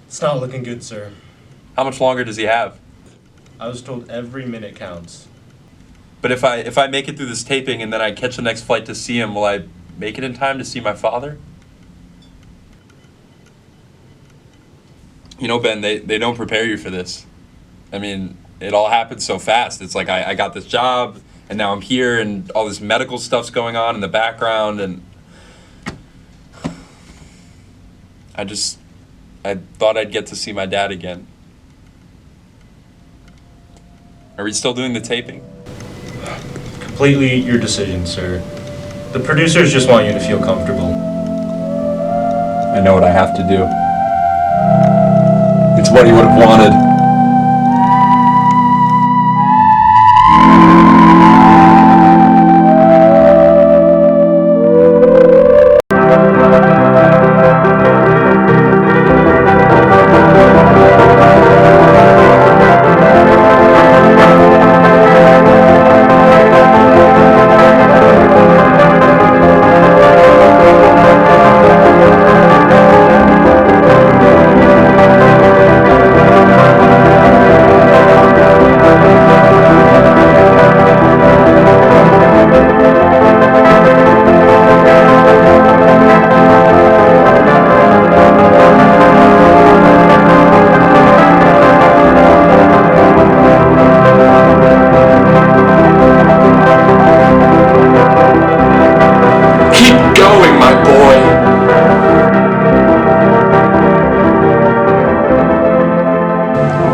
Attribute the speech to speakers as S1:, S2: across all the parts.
S1: It's not looking good, sir.
S2: How much longer does he have?
S1: I was told every minute counts.
S2: But if I make it through this taping and then I catch the next flight to see him, will I make it in time to see my father? You know, Ben, they don't prepare you for this. I mean, it all happened so fast. It's like I got this job, and now I'm here, and all this medical stuff's going on in the background, and I thought I'd get to see my dad again. Are we still doing the taping?
S1: Completely your decision, sir. The producers just want you to feel comfortable.
S2: I know what I have to do. It's what he would have wanted.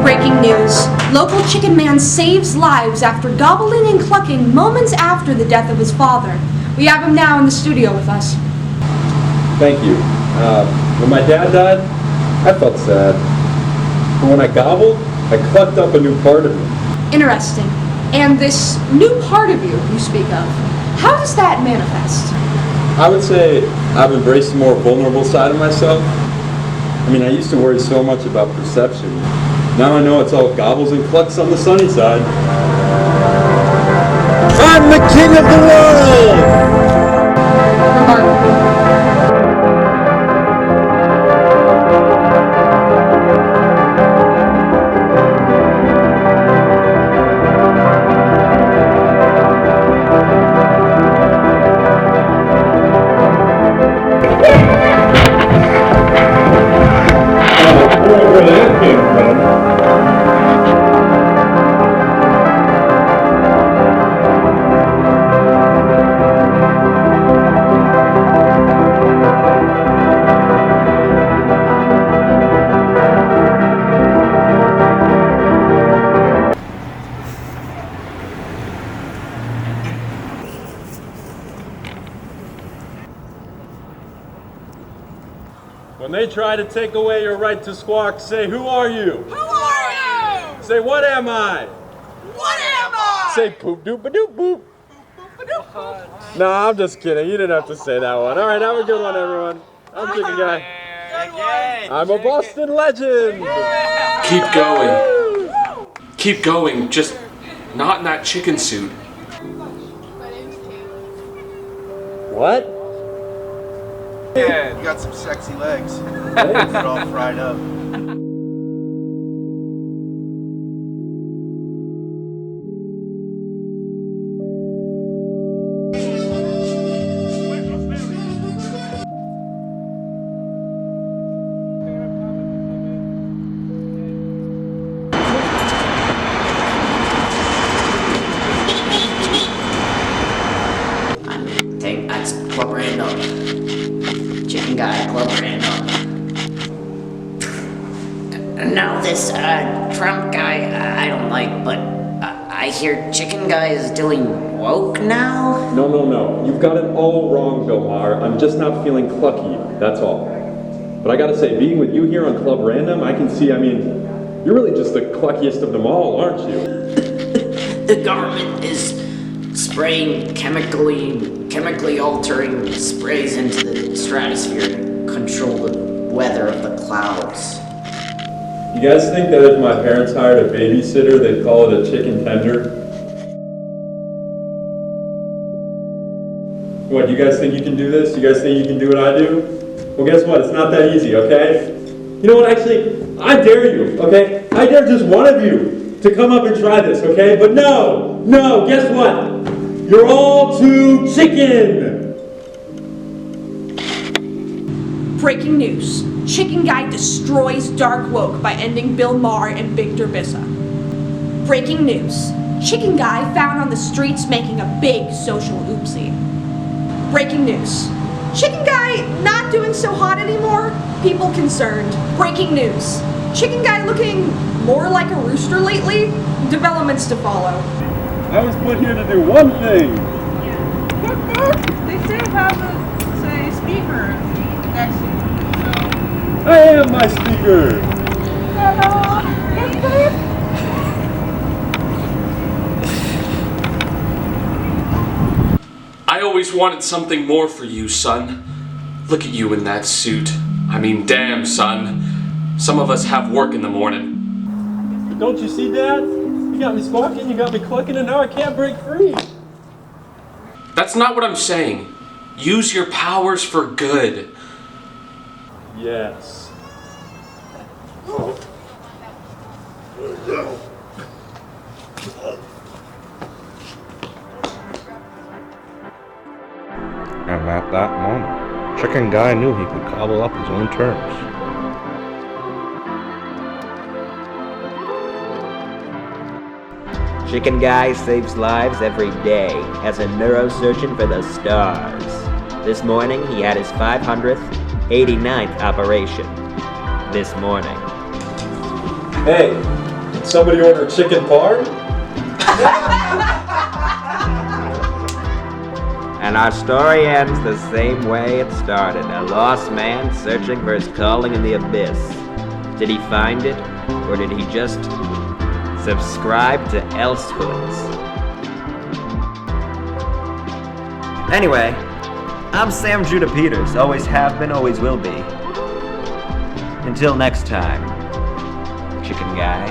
S3: Breaking news. Local chicken man saves lives after gobbling and clucking moments after the death of his father. We have him now in the studio with us.
S4: Thank you. When my dad died, I felt sad. But when I gobbled, I clucked up a new part of me.
S3: Interesting. And this new part of you speak of, how does that manifest?
S4: I would say I've embraced a more vulnerable side of myself. I mean, I used to worry so much about perception. Now I know it's all gobbles and clucks on the sunny side. I'm the king of the world!
S3: Remarkable.
S4: Where that came from. When they try to take away your right to squawk, say, who are you?
S5: Who are you?
S4: Say, what am I?
S5: What am I?
S4: Say, poop doop a doop boop. Nah, I'm just kidding. You didn't have to say that one. All right, have a good one, everyone. I'm Chicken Guy.
S5: Good one.
S4: I'm a Boston legend.
S6: Keep going. Keep going. Just not in that chicken suit.
S4: What?
S7: Yeah, you got some sexy legs. They're all fried up.
S8: I think that's Club Random. Chicken Guy, Club Random. Now this Trump guy I don't like, but I hear Chicken Guy is doing woke now?
S4: No. You've got it all wrong, Bill Maher. I'm just not feeling clucky, that's all. But I gotta say, being with you here on Club Random, I can see, you're really just the cluckiest of them all, aren't you?
S8: The government is spraying chemically altering sprays into the stratosphere to control the weather of the clouds.
S4: You guys think that if my parents hired a babysitter, they'd call it a chicken tender? What, you guys think you can do this? You guys think you can do what I do? Well, guess what? It's not that easy, okay? You know what, actually, I dare you, okay? I dare just one of you to come up and try this, okay? But no, guess what? You're all too chicken!
S3: Breaking news. Chicken Guy destroys Dark Woke by ending Bill Maher and Victor Bissa. Breaking news. Chicken Guy found on the streets making a big social oopsie. Breaking news. Chicken Guy not doing so hot anymore? People concerned. Breaking news. Chicken Guy looking more like a rooster lately? Developments to follow.
S4: I was put here to do one thing.
S9: They still have a, say, speaker next to you.
S4: I am my speaker.
S6: I always wanted something more for you, son. Look at you in that suit. I mean, damn, son. Some of us have work in the morning.
S4: Don't you see, Dad? You got me squawking, you got me clucking, and now I can't break free.
S6: That's not what I'm saying. Use your powers for good.
S4: Yes.
S10: And at that moment, Chicken Guy knew he could cobble up his own terms.
S11: Chicken Guy saves lives every day as a neurosurgeon for the stars. This morning, he had his 589th operation. This morning.
S4: Hey, did somebody order chicken parm?
S11: And our story ends the same way it started. A lost man searching for his calling in the abyss. Did he find it? Or did he just subscribe to Elsehoods? Anyway, I'm Sam Judah Peters. Always have been, always will be. Until next time, Chicken Guy.